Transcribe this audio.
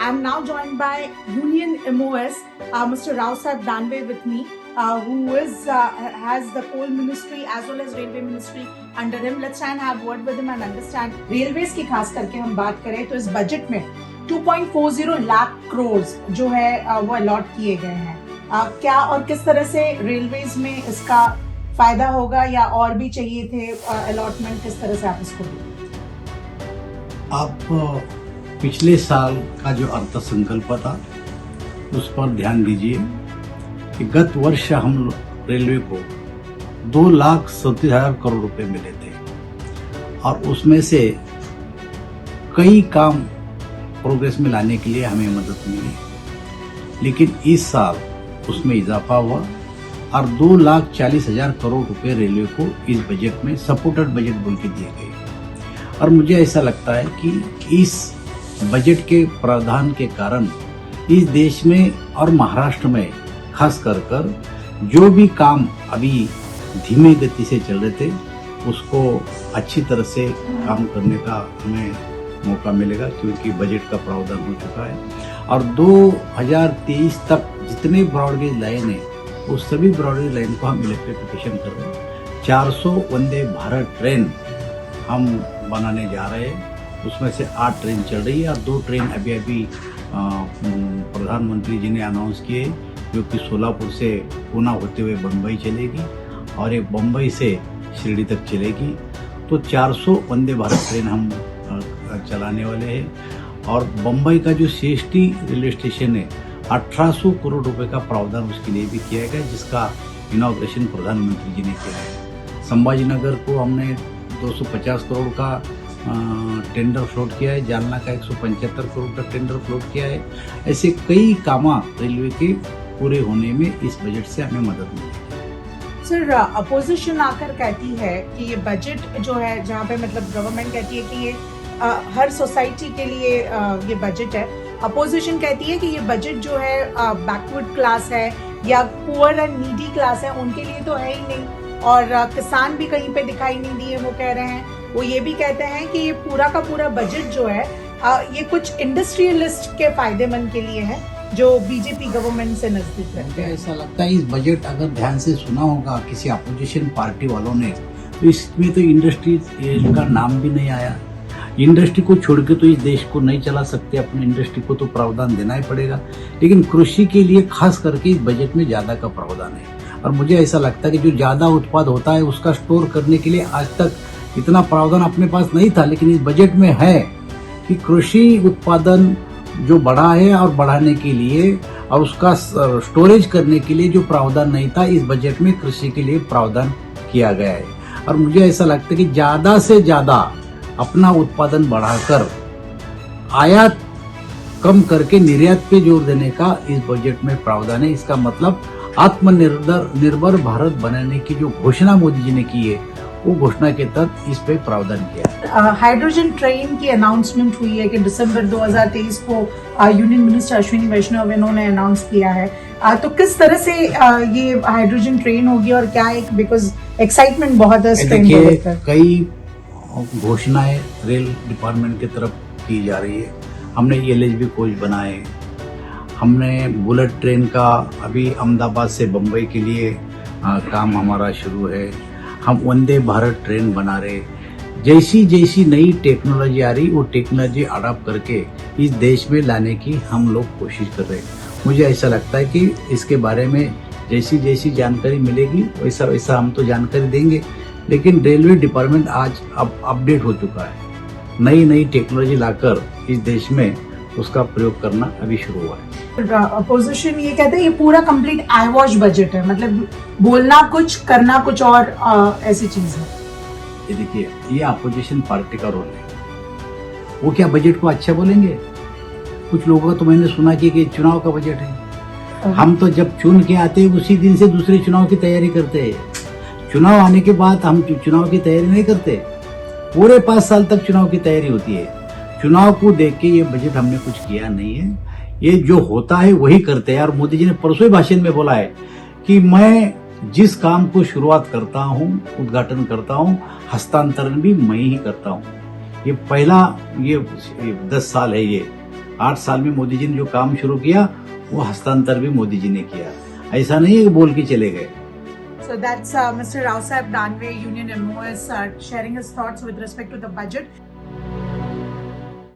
I'm now joined by Union MOS, Mr. Rao Sahib Danve with me, who has the coal ministry as well as railway ministry under him. Let's try and have word with him and understand. Railways की खास करके हम बात करें तो इस budget में 2.40 लाख करोड़ जो है वो अलॉट किए गए हैं. क्या और किस तरह से रेलवेज में इसका फायदा होगा या और भी चाहिए थे अलॉटमेंट, किस तरह से आप इसको आप पिछले साल का जो अर्थसंकल्प था उस पर ध्यान दीजिए कि गत वर्ष हम रेलवे को 2,37,000 करोड़ रुपए मिले थे और उसमें से कई काम प्रोग्रेस में लाने के लिए हमें मदद मिली, लेकिन इस साल उसमें इजाफा हुआ और 2,40,000 करोड़ रुपए रेलवे को इस बजट में सपोर्टेड बजट बोल के दिए गए. और मुझे ऐसा लगता है कि इस बजट के प्रावधान के कारण इस देश में और महाराष्ट्र में खास कर जो भी काम अभी धीमे गति से चल रहे थे उसको अच्छी तरह से काम करने का हमें मौका मिलेगा, क्योंकि बजट का प्रावधान हो चुका है. और 2023 तक जितने ब्रॉडगेज लाइन है वो सभी ब्रॉडगेज लाइन को हम इलेक्ट्रिफिकेशन कर रहे हैं. 400 वंदे भारत ट्रेन हम बनाने जा रहे हैं, उसमें से 8 ट्रेन चल रही है और 2 ट्रेन अभी प्रधानमंत्री जी ने अनाउंस किए, जो कि सोलापुर से पूना होते हुए बम्बई चलेगी और एक बम्बई से शिरडी तक चलेगी. तो 400 वंदे भारत ट्रेन हम चलाने वाले हैं. और बम्बई का जो CST रेलवे स्टेशन है 1800 करोड़ रुपए का प्रावधान उसके लिए भी किया गया, जिसका इनॉग्रेशन प्रधानमंत्री जी ने किया है. संभाजी नगर को हमने 250 करोड़ का टेंडर फ्लोट किया है, जालना का 175 करोड़ का टेंडर फ्लोट किया है. ऐसे कई काम रेलवे के पूरे होने में इस बजट से हमें मदद मिलेगी. सर, अपोजिशन आकर कहती है कि ये बजट जो है, जहाँ पे मतलब गवर्नमेंट कहती है कि ये हर सोसाइटी के लिए ये बजट है. अपोजिशन कहती है कि ये बजट जो है बैकवर्ड क्लास है या पुअर एंड नीडी क्लास है उनके लिए तो है ही नहीं, और किसान भी कहीं पे दिखाई नहीं दिए. वो कह रहे हैं, वो ये भी कहते हैं कि ये पूरा का पूरा बजट जो है ये कुछ इंडस्ट्रियलिस्ट के फायदेमंद के लिए है जो बीजेपी गवर्नमेंट से नजदीक रहते हैं. ऐसा लगता है इस बजट अगर ध्यान से सुना होगा किसी अपोजिशन पार्टी वालों ने, तो इसमें तो इंडस्ट्री का नाम भी नहीं आया. इंडस्ट्री को छोड़ के तो इस देश को नहीं चला सकते, अपने इंडस्ट्री को तो प्रावधान देना ही पड़ेगा. लेकिन कृषि के लिए खास करके इस बजट में ज्यादा का प्रावधान है. और मुझे ऐसा लगता है कि जो ज्यादा उत्पाद होता है उसका स्टोर करने के लिए आज तक इतना प्रावधान अपने पास नहीं था, लेकिन इस बजट में है कि कृषि उत्पादन जो बढ़ा है और बढ़ाने के लिए और उसका स्टोरेज करने के लिए जो प्रावधान नहीं था, इस बजट में कृषि के लिए प्रावधान किया गया है. और मुझे ऐसा लगता है कि ज्यादा से ज्यादा अपना उत्पादन बढ़ाकर आयात कम करके निर्यात पे जोर देने का इस बजट में प्रावधान है. इसका मतलब आत्मनिर्भर भारत बनाने की जो घोषणा मोदी जी ने की है वो घोषणा के तहत इस पे प्रावधान किया है. हाइड्रोजन ट्रेन की अनाउंसमेंट हुई है कि दिसंबर 2023 को यूनियन मिनिस्टर अश्विनी वैष्णव इन्होंने अनाउंस किया है. तो किस तरह से ये हाइड्रोजन ट्रेन होगी और क्या एक, बिकॉज एक्साइटमेंट बहुत है. देखिए, कई घोषणाएं रेल डिपार्टमेंट की तरफ की जा रही है. हमने LHB कोच बनाए, हमने बुलेट ट्रेन का अभी अहमदाबाद से बम्बई के लिए काम हमारा शुरू है. हम वंदे भारत ट्रेन बना रहे. जैसी नई टेक्नोलॉजी आ रही वो टेक्नोलॉजी अडॉप्ट करके इस देश में लाने की हम लोग कोशिश कर रहे हैं. मुझे ऐसा लगता है कि इसके बारे में जैसी जानकारी मिलेगी वैसा हम तो जानकारी देंगे. लेकिन रेलवे डिपार्टमेंट आज अब अपडेट हो चुका है, नई टेक्नोलॉजी लाकर इस देश में उसका प्रयोग करना अभी शुरू हुआ है. अपोजिशन ये कहते हैं ये पूरा कंप्लीट आई वॉश बजट है, मतलब बोलना कुछ करना कुछ और ऐसी चीज है. ये देखिए, ये अपोजिशन पार्टी का रोल है. वो क्या बजट को अच्छा बोलेंगे? कुछ लोगों का तो मैंने सुना कि चुनाव का बजट है. हम तो जब चुन के आते हैं उसी दिन से दूसरे चुनाव की तैयारी करते हैं. चुनाव आने के बाद हम चुनाव की तैयारी नहीं करते. पूरे 5 साल तक चुनाव की तैयारी होती है. चुनाव को देख के ये बजट हमने कुछ किया नहीं है. ये जो होता है वही करते हैं. और मोदी जी ने परसों भाषण में बोला है कि मैं जिस काम को शुरुआत करता हूँ, उद्घाटन करता हूँ, हस्तांतरण भी मैं ही करता हूँ. ये पहला ये 10 साल है ये 8 साल में मोदी जी ने जो काम शुरू किया वो हस्तांतर भी मोदी जी ने किया, ऐसा नहीं है कि बोल के चले गए। So that's Mr. Rao Saab Danve, Union MOS, sharing his thoughts with respect to the budget.